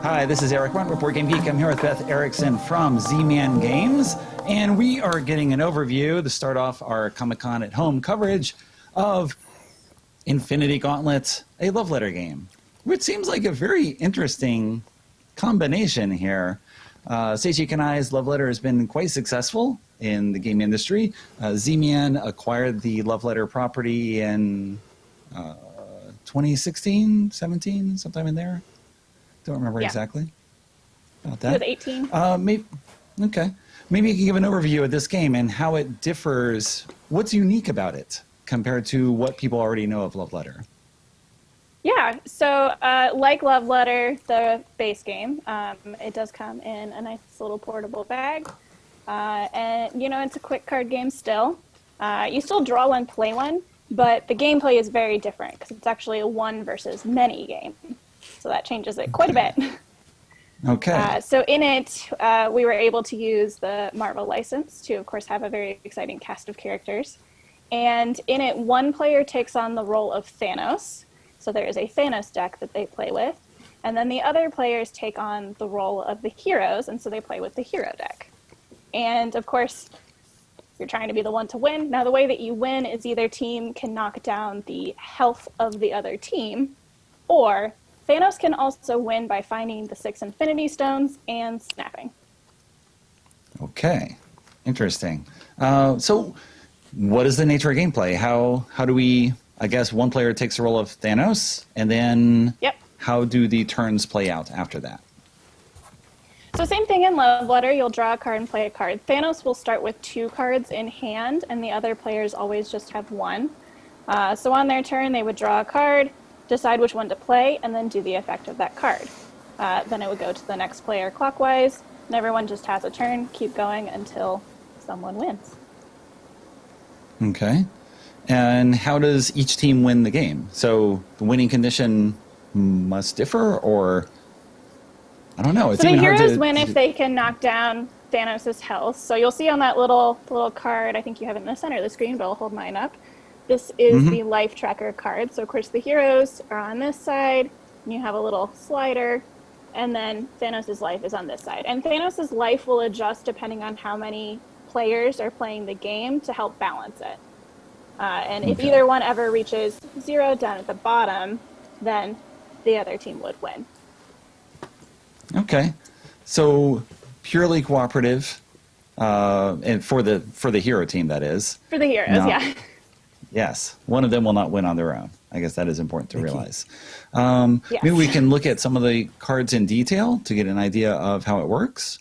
Hi, this is Eric Runt with BoardGameGeek. I'm here with Beth Erickson from Z-Man Games, and we are getting an overview to start off our Comic-Con at Home coverage of Infinity Gauntlet, a love letter game, which seems like a very interesting combination here. Seiji Kanai's love letter has been quite successful in the game industry. Z-Man acquired the love letter property in 2016, 17, sometime in there. Don't remember exactly about that. It was 18. Okay. Maybe you can give an overview of this game and how it differs. What's unique about it compared to what people already know of Love Letter? Yeah, so like Love Letter, the base game, it does come in a nice little portable bag. And, you know, it's a quick card game still. You still draw one, play one, but the gameplay is very different because it's actually a one versus many game. So that changes it quite a bit. Okay. So in it, we were able to use the Marvel license to, of course, have a very exciting cast of characters. And in it, one player takes on the role of Thanos. So there is a Thanos deck that they play with. And then the other players take on the role of the heroes, and so they play with the hero deck. And, of course, you're trying to be the one to win. Now, the way that you win is either team can knock down the health of the other team, or Thanos can also win by finding the 6 Infinity Stones and snapping. Okay. Interesting. So what is the nature of gameplay? How do we, I guess one player takes the role of Thanos, and then how do the turns play out after that? So same thing in Love Letter. You'll draw a card and play a card. Thanos will start with 2 cards in hand, and the other players always just have 1. So on their turn, they would draw a card, decide which one to play, and then do the effect of that card. Then it would go to the next player clockwise, and everyone just has a turn, keep going until someone wins. Okay. And how does each team win the game? So the winning condition must differ, or I don't know. It's so the even hard heroes to win if they can knock down Thanos' health. So you'll see on that little card, I think you have it in the center of the screen, but I'll hold mine up. This is the life tracker card. So, of course, the heroes are on this side, and you have a little slider, and then Thanos' life is on this side. And Thanos' life will adjust depending on how many players are playing the game to help balance it. And if either one ever reaches 0 down at the bottom, then the other team would win. Okay. So purely cooperative, and for the hero team, that is. For the heroes, yeah. Yes, one of them will not win on their own. I guess that is important to realize. Maybe we can look at some of the cards in detail to get an idea of how it works.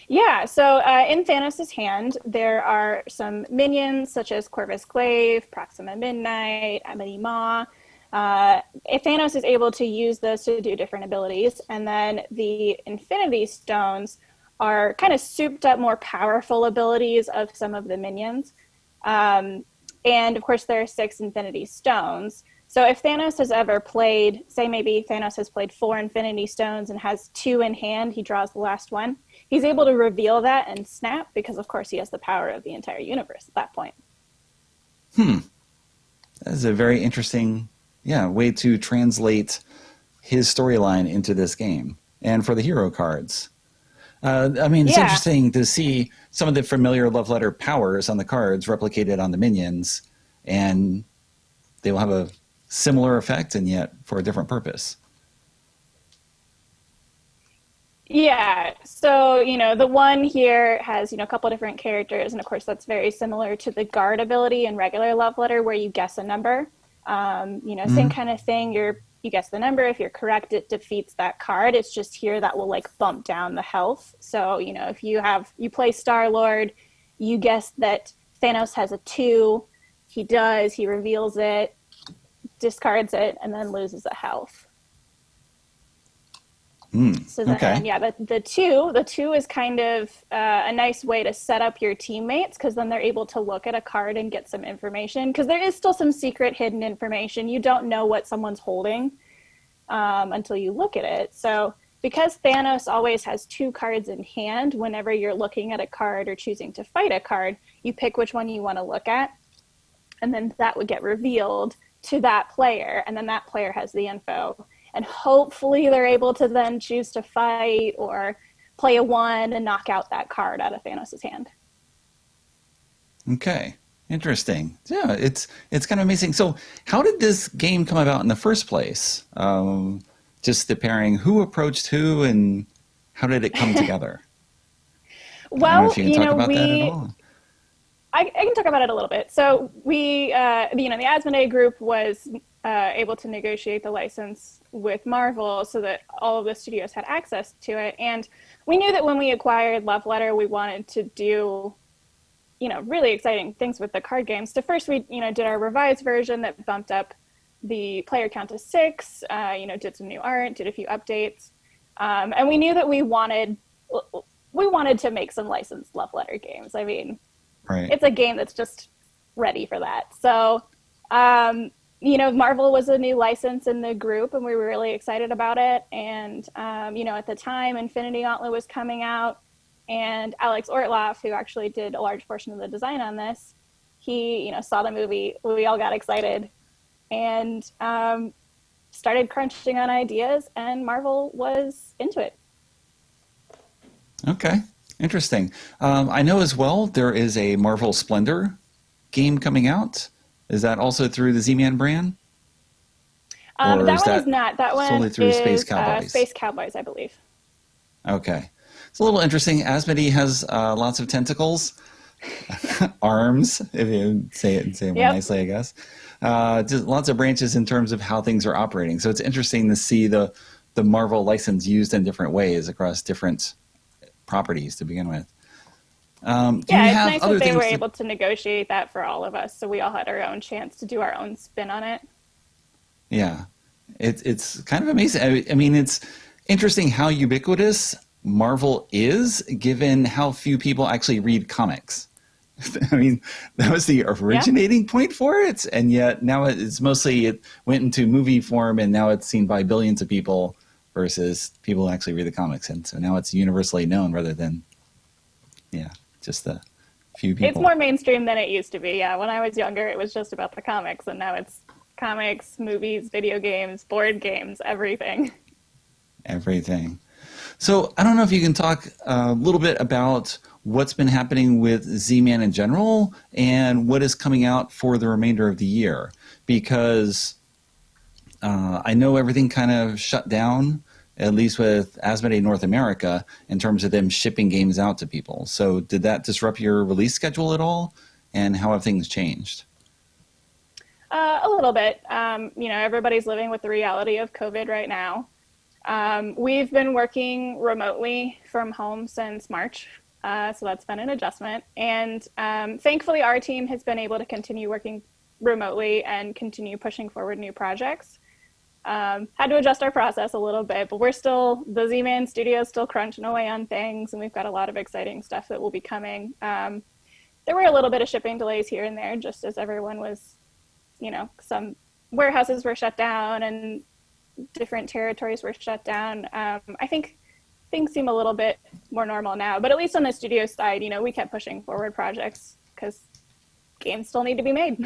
Yeah, so in Thanos' hand, there are some minions such as Corvus Glaive, Proxima Midnight, Amity Maw. Thanos is able to use those to do different abilities, and then the Infinity Stones are kind of souped up, more powerful abilities of some of the minions. And, of course, there are 6 Infinity Stones. So if Thanos has ever played, say maybe Thanos has played 4 Infinity Stones and has 2 in hand, he draws the last one. He's able to reveal that and snap because, of course, he has the power of the entire universe at that point. That is a very interesting way to translate his storyline into this game. And for the hero cards. I mean, it's interesting to see some of the familiar Love Letter powers on the cards replicated on the minions, and they will have a similar effect and yet for a different purpose. Yeah, so, you know, the one here has, you know, a couple different characters, and of course that's very similar to the guard ability in regular Love Letter where you guess a number. You know, same kind of thing. You guess the number. If you're correct, it defeats that card. It's just here that will like bump down the health. So, you know, if you play Star-Lord, you guess that Thanos has a 2. He does. He reveals it, discards it, and then loses a health. So then, but the two is kind of a nice way to set up your teammates, because then they're able to look at a card and get some information, because there is still some secret hidden information. You don't know what someone's holding until you look at it. So because Thanos always has 2 cards in hand, whenever you're looking at a card or choosing to fight a card, you pick which one you want to look at, and then that would get revealed to that player, and then that player has the info. and hopefully they're able to then choose to fight or play a 1 and knock out that card out of Thanos' hand. Okay, interesting. Yeah, it's kind of amazing. So how did this game come about in the first place? Just the pairing, who approached who, and how did it come together? Well, I don't know if you can talk about that at all. I can talk about it a little bit. So we, the Asmodee group was able to negotiate the license with Marvel so that all of the studios had access to it. And we knew that when we acquired Love Letter, we wanted to do, really exciting things with the card games. So first we, did our revised version that bumped up the player count to 6, did some new art, did a few updates. And we knew that we wanted to make some licensed Love Letter games. I mean, right. It's a game that's just ready for that. So, Marvel was a new license in the group, and we were really excited about it. And, at the time, Infinity Gauntlet was coming out, and Alex Ortloff, who actually did a large portion of the design on this, he, saw the movie. We all got excited and started crunching on ideas, and Marvel was into it. Okay, interesting. I know as well there is a Marvel Splendor game coming out. Is that also through the Z-Man brand? That one is not. That one solely through is Space Cowboys. Space Cowboys, I believe. Okay. It's a little interesting. Asmodee has lots of tentacles, arms, if you say it more nicely, I guess. Just lots of branches in terms of how things are operating. So it's interesting to see the Marvel license used in different ways across different properties to begin with. It's nice that they were able to negotiate that for all of us, so we all had our own chance to do our own spin on it. Yeah, it's kind of amazing. I mean, it's interesting how ubiquitous Marvel is, given how few people actually read comics. I mean, that was the originating point for it, and yet now it went into movie form, and now it's seen by billions of people versus people who actually read the comics, and so now it's universally known rather than, just a few people. It's more mainstream than it used to be. Yeah, when I was younger, it was just about the comics, and now it's comics, movies, video games, board games, everything. Everything. So I don't know if you can talk a little bit about what's been happening with Z-Man in general and what is coming out for the remainder of the year, because I know everything kind of shut down, at least with Asmodee North America, in terms of them shipping games out to people. So did that disrupt your release schedule at all, and how have things changed? A little bit. Everybody's living with the reality of COVID right now. We've been working remotely from home since March, so that's been an adjustment. And thankfully, our team has been able to continue working remotely and continue pushing forward new projects. Had to adjust our process a little bit, but the Z-Man studio is still crunching away on things, and we've got a lot of exciting stuff that will be coming. There were a little bit of shipping delays here and there, just as everyone was, some warehouses were shut down and different territories were shut down. I think things seem a little bit more normal now, but at least on the studio side, we kept pushing forward projects because games still need to be made.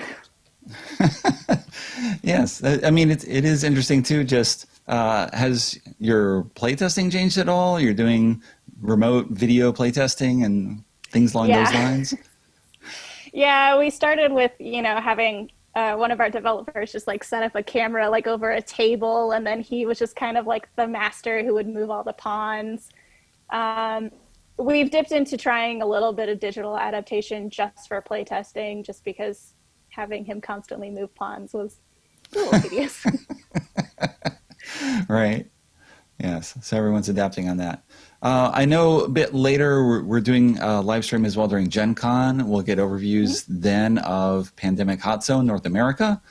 Yes. I mean, it is interesting too. Just has your playtesting changed at all? You're doing remote video playtesting and things along those lines? Yeah, we started with, having one of our developers just set up a camera over a table, and then he was just kind of like the master who would move all the pawns. We've dipped into trying a little bit of digital adaptation just for playtesting, just because having him constantly move pawns was a little tedious. Right. Yes. So everyone's adapting on that. I know a bit later we're doing a live stream as well during Gen Con. We'll get overviews then of Pandemic Hot Zone North America,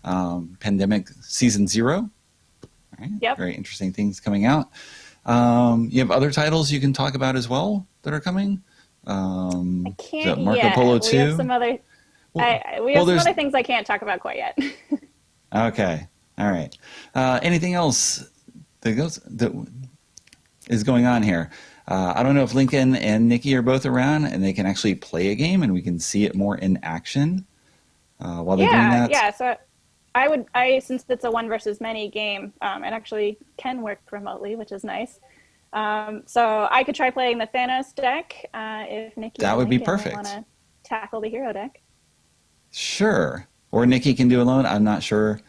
Pandemic Season 0. Right? Yep. Very interesting things coming out. You have other titles you can talk about as well that are coming? I can't Marco yet. Polo 2? We have some other, some other things I can't talk about quite yet. Okay. All right. Anything else that is going on here? I don't know if Lincoln and Nikki are both around and they can actually play a game and we can see it more in action while they're doing that. Yeah, so since it's a one versus many game, it actually can work remotely, which is nice. So I could try playing the Thanos deck if Nikki That would be want perfect. to tackle the hero deck. Sure. Or Nikki can do alone. I'm not sure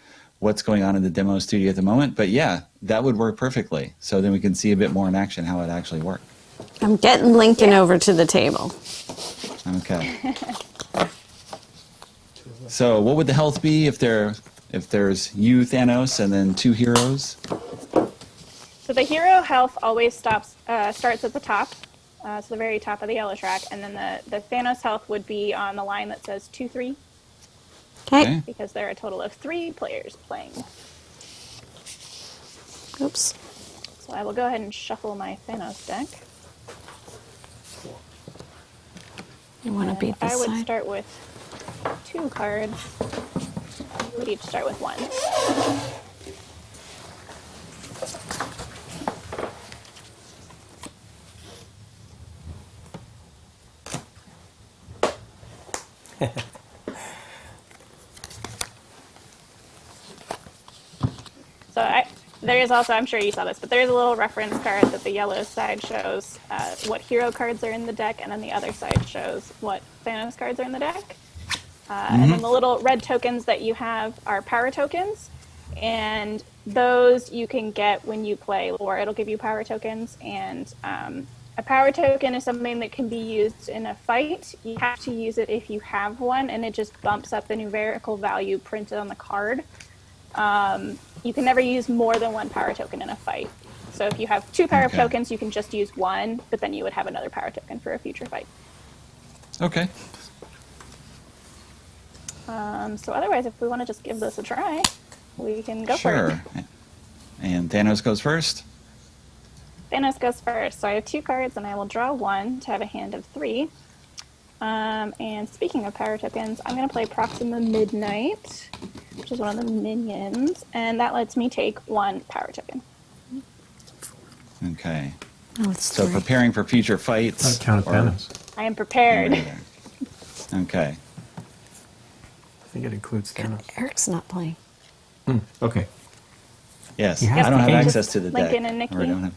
what's going on in the demo studio at the moment, but yeah, that would work perfectly. So then we can see a bit more in action how it actually worked. I'm getting Lincoln over to the table. Okay. So what would the health be if there's you, Thanos, and then 2 heroes? So the hero health always starts at the top, so the very top of the yellow track, and then the Thanos health would be on the line that says 2-3. Okay. Because there are a total of 3 players playing. Oops. So I will go ahead and shuffle my Thanos deck. You want to beat this I would side? start with 2 cards. We would each start with 1. So there is also, I'm sure you saw this, but there is a little reference card that the yellow side shows what hero cards are in the deck, and then the other side shows what Thanos cards are in the deck. And then the little red tokens that you have are power tokens, and those you can get when you play lore. It'll give you power tokens, and a power token is something that can be used in a fight. You have to use it if you have one, and it just bumps up the numerical value printed on the card. You can never use more than 1 power token in a fight. So if you have 2 power tokens, you can just use 1, but then you would have another power token for a future fight. Okay. So otherwise, if we want to just give this a try, we can go for it. Sure. And Thanos goes first? Thanos goes first. So I have 2 cards, and I will draw 1 to have a hand of 3. And speaking of power tokens, I'm going to play Proxima Midnight, which is one of the minions, and that lets me take 1 power token. Okay. Oh, it's So 3. preparing for future fights. Count of Thanos. I am prepared. Okay. I think it includes Thanos. Eric's not playing. Okay. Yes. You have I don't have to- access to the deck. Lincoln and Nikki. Or I don't have.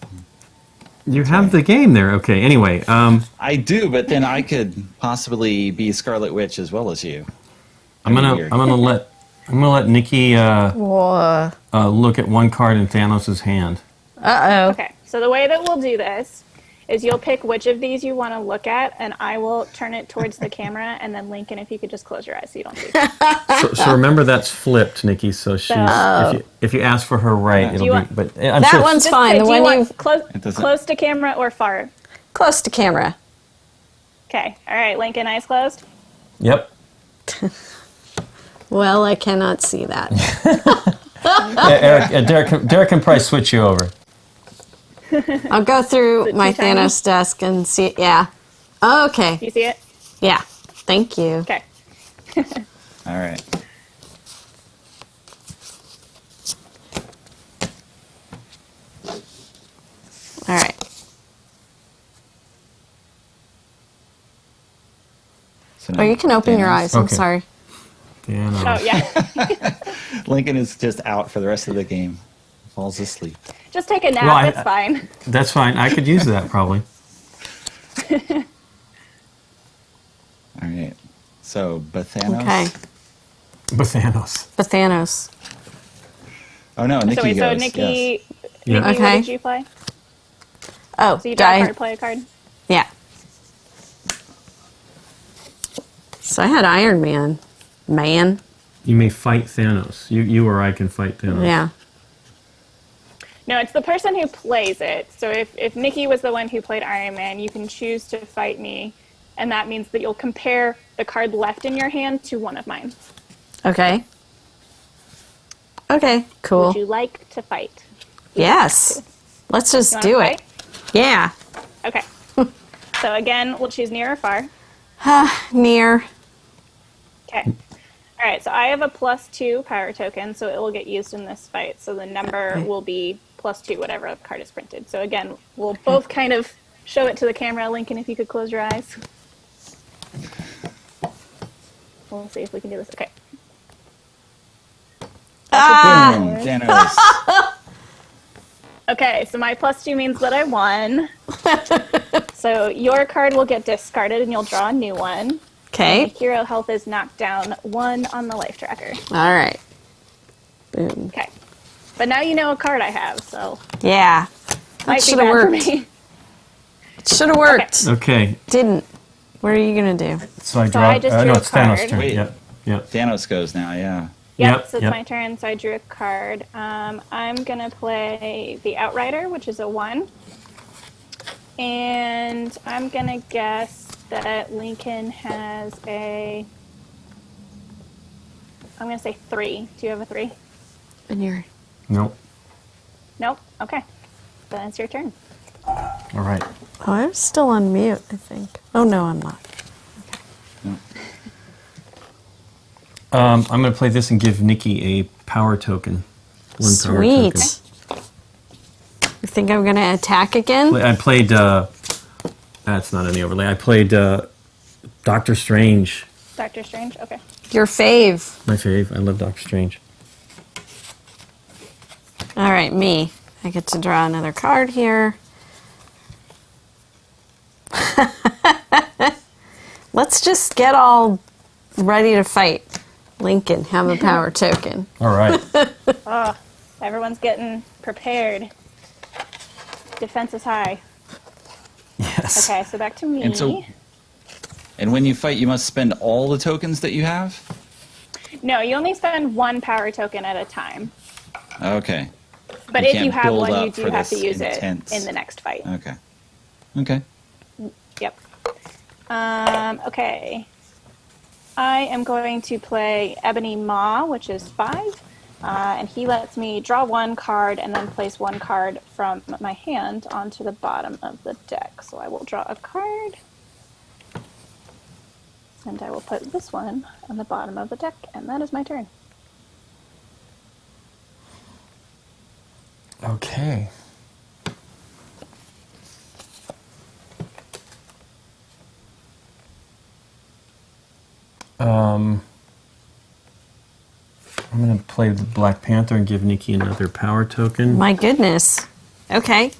You have the game there. Okay. Anyway, I do, but then I could possibly be Scarlet Witch as well as you. I'm gonna let Nikki Whoa. look at 1 card in Thanos' hand. Uh-oh. Okay, so the way that we'll do this is you'll pick which of these you want to look at, and I will turn it towards the camera, and then Lincoln, if you could just close your eyes so you don't see it. So remember that's flipped, Nikki. So she's if you ask for her right, Do you it'll be. want- But I'm That sure one's Just fine. say, The do you one want you close to camera or far? close to camera. Okay, all right, Lincoln, eyes closed. Yep. Well, I cannot see that. Eric, Derek can probably switch you over. I'll go through it my too tiny? Thanos desk and see. Yeah. Oh, okay. Do you see it? Yeah. Thank you. Okay. All right. All right. So Oh, now you can open your Thanos. eyes. I'm Okay. sorry. Thanos. Oh, yeah. Lincoln is just out for the rest of the game. Falls asleep. Just take a nap. Well, It's fine. That's fine. I could use that probably. All right. So Bathanos. Okay. But Thanos. The Thanos. Oh no, Nikki So wait, so goes. Nikki, Yes. Yeah. Nikki, Okay. what did you play? Oh, So you draw a die. card, play a card. Yeah. So I had Iron Man. Man. You may fight Thanos. You or I can fight Thanos. Yeah. No, it's the person who plays it. So if Nikki was the one who played Iron Man, you can choose to fight me, and that means that you'll compare the card left in your hand to one of mine. Okay. Okay. Cool. Would you like to fight? Yes. Let's just You wanna do fight? it. Yeah. Okay. So again, we'll choose near or far. Near. Okay. All right, so I have a +2 power token, so it will get used in this fight. So the number will be +2, whatever card is printed. So again, we'll both kind of show it to the camera. Lincoln, if you could close your eyes. We'll see if we can do this. Okay. Boom, Thanos. Okay, so my +2 means that I won. So your card will get discarded and you'll draw a new one. Okay. The hero health is knocked down 1 on the life tracker. All right. Boom. Okay. But now you know what card I have, so Yeah. That might be should have bad for worked. me. It should have worked. Okay. Didn't. What are you going to do? So I So draw. I just drew no, a it's Thanos' card. turn. Wait. Yep. Thanos goes now, yeah. Yep, so it's yep. my turn, so I drew a card. I'm going to play the Outrider, which is a 1. And I'm going to guess that Lincoln has a... I'm going to say 3. Do you have a 3? And you're... Nope. Nope? Okay. Then it's your turn. All right. Oh, I'm still on mute, I think. Oh, no, I'm not. I'm going to play this and give Nikki a power token. One power Sweet. token. You think I'm going to attack again? I played. That's not any overlay. I played Doctor Strange. Doctor Strange? Okay. Your fave. My fave. I love Doctor Strange. All right, me. I get to draw another card here. Let's just get all ready to fight. Lincoln, have a power token. All right. Oh, everyone's getting prepared. Defense is high. Yes. Okay, so back to me. And when you fight, you must spend all the tokens that you have? No, you only spend 1 power token at a time. Okay. But You if can't you have build one, you up do for have to this use intense- it in the next fight. Okay. Okay. Yep. Okay. I am going to play Ebony Maw, which is 5. And he lets me draw 1 card and then place 1 card from my hand onto the bottom of the deck. So I will draw a card. And I will put this one on the bottom of the deck. And that is my turn. Okay. I'm going to play the Black Panther and give Nikki another power token. My goodness. Okay.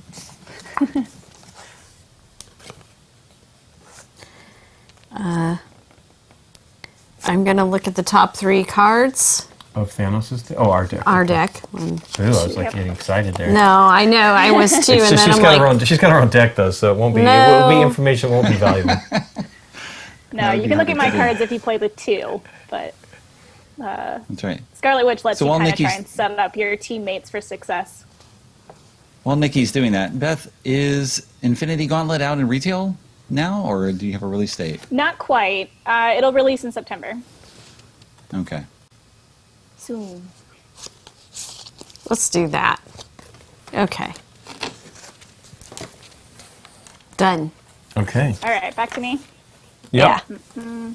I'm going to look at the top 3 cards. Of Thanos' deck? Oh, our deck. Our deck. One. Ooh, I was like getting excited there. No, I know. I was too. It's And just, then I'm like, she's got her own deck though, so it won't be. It will be No. information won't be valuable. No, you be can look at my happy to do. cards if you play the 2, but That's right. Scarlet Witch lets So you while kind of try Nikki's- and set up your teammates for success. While Nikki's doing that, Beth, is Infinity Gauntlet out in retail now, or do you have a release date? Not quite. It'll release in September. Okay. Soon. let's do that. Okay. Done. Okay. All right, back to me. Yep. Yeah.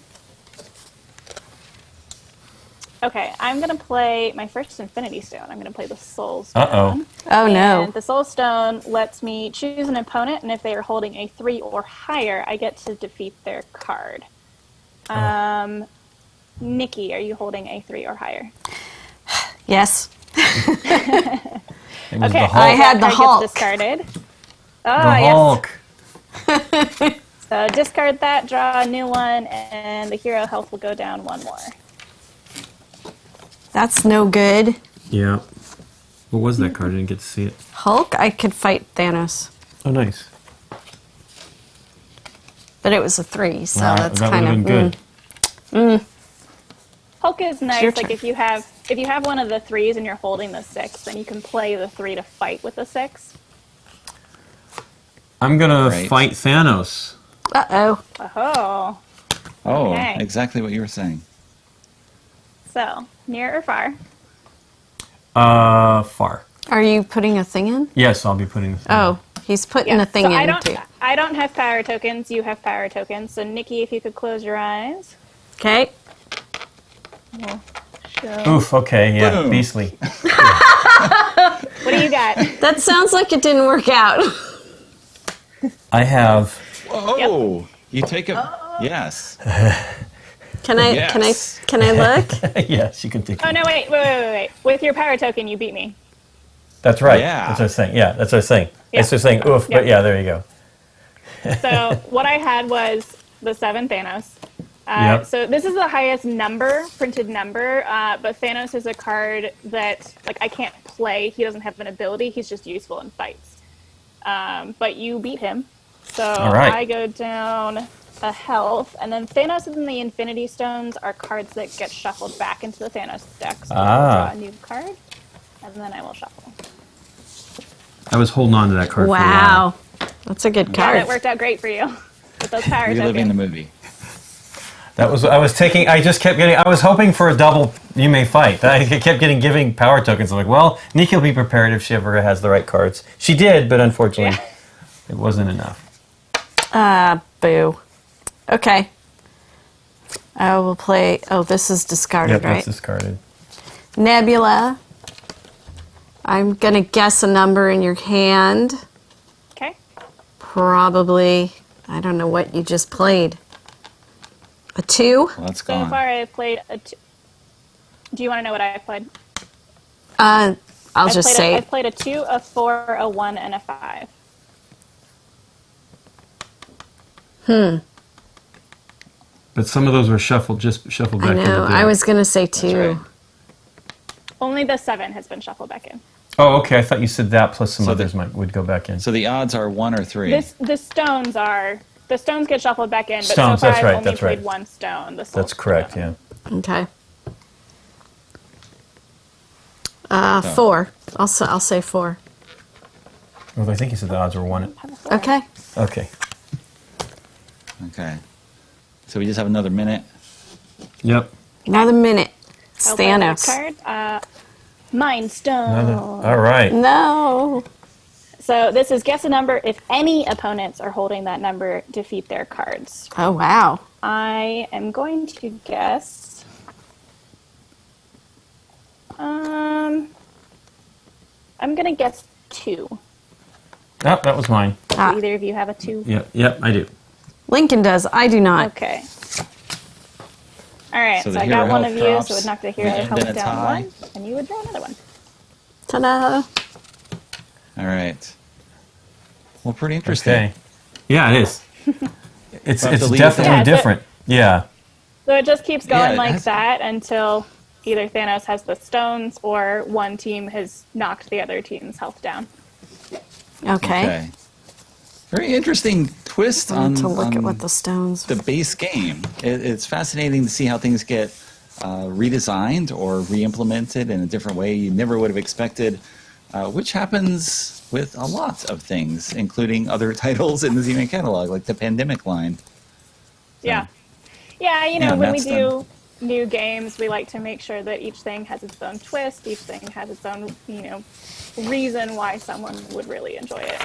Okay, I'm going to play my first Infinity Stone. I'm going to play the Soul Stone. Uh-oh. Oh, no. And the Soul Stone lets me choose an opponent, and if they are holding a 3 or higher, I get to defeat their card. Nikki, are you holding a 3 or higher? Yes. It was Okay, the Hulk. I had that the card Hulk. gets discarded. The Oh, yes. Hulk. So discard that, draw a new one, and the hero health will go down 1 more. That's no good. Yeah. What was that card? I didn't get to see it. Hulk, I could fight Thanos. Oh, nice. But it was a 3, so Wow, that's that kind would have of been good. Hulk is nice. your Like turn. if you have one of the 3s and you're holding the 6, then you can play the 3 to fight with the 6. I'm gonna Right. fight Thanos. Uh-oh. Oh, Oh, Okay. exactly what you were saying. so near or far? Far. Are you putting a thing in? Yes, I'll be putting this. in. Oh, he's putting a thing so in, too. I don't have power tokens. You have power tokens. So Nikki, if you could close your eyes. Okay. We'll show. Oof. Okay. Yeah. Boom. Beastly. What do you got? That sounds like it didn't work out. I have. Whoa! You take a yes. Can I Yes. can I look? Yes, you can take Oh it. no! Wait! With your power token, you beat me. That's right. Yeah. That's what I was saying. Yeah, that's what I was saying. Yeah. I was just saying oof, but Yeah. yeah, there you go. So what I had was the 7 Thanos. Yep. So this is the highest printed number, but Thanos is a card that like I can't play. He doesn't have an ability. He's just useful in fights. But you beat him. So All right. I go down a health, and then Thanos and the Infinity Stones are cards that get shuffled back into the Thanos deck. So I will draw a new card, and then I will shuffle. I was holding on to that card for a while. Wow, that's a good Yeah, card. that worked out great for you with those power Reliving the tokens. movie. I was hoping for a double you may fight. I kept giving power tokens. I'm like, well, Nikki will be prepared if she ever has the right cards. She did, but unfortunately, it wasn't enough. Boo. Okay. I will play. Oh, this is discarded, Yep, right? that's discarded. Nebula. I'm gonna guess a number in your hand. Okay. Probably. I don't know what you just played. A 2? Well, that's So gone. far, I've played a. Do you want to know what I've played? I'll just say I've played a 2, a 4, a 1, and a 5. But some of those were shuffled back. I know. into the I was gonna say 2. right. Only the 7 has been shuffled back in. Oh, okay. I thought you said that plus some So others would go back in. So the odds are 1 or 3. The stones get shuffled back in, but Stones, so far that's I've right, only that's played right. 1 stone. The Soul That's correct. Stone. Yeah. Okay. 4. I'll say 4. Well, I think you said the odds were 1. Okay. Okay. Okay. So we just have another minute. Yep. Another minute. It's I'll play another Thanos. card. Mind Stone. All right. No. So this is guess a number. If any opponents are holding that number, defeat their cards. Oh wow. I am going to guess. I'm gonna guess 2. Oh, that was mine. Do Ah. either of you have a 2? Yep, I do. Lincoln does. I do not. Okay. All right. So So the I got hero one health of you, drops. so it would knock the We hero end health in a down tie. 1, and you would draw another one. Ta-da. All right. Well, pretty interesting. Okay. Yeah, it is. It's We'll have to leave it definitely there. different. Yeah. So it just keeps going it like has- that until either Thanos has the stones or one team has knocked the other team's health down. Okay. Very interesting twist I on, need to look at on what the stones. the base game. It's fascinating to see how things get redesigned or re-implemented in a different way you never would have expected, which happens with a lot of things, including other titles in the Z-Man catalog, like the Pandemic line. Yeah. Yeah, you know, Yeah, when we that's do new games, we like to make sure that each thing has its own twist, each thing has its own, reason why someone would really enjoy it.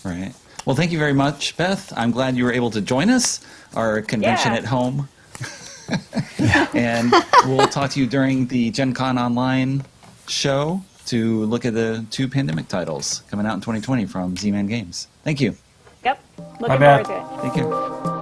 Right. Well, thank you very much, Beth. I'm glad you were able to join us, our convention Yeah. at home. And we'll talk to you during the Gen Con Online show to look at the 2 Pandemic titles coming out in 2020 from Z-Man Games. Thank you. Yep. Bye, Looking Beth. forward to it. Take care.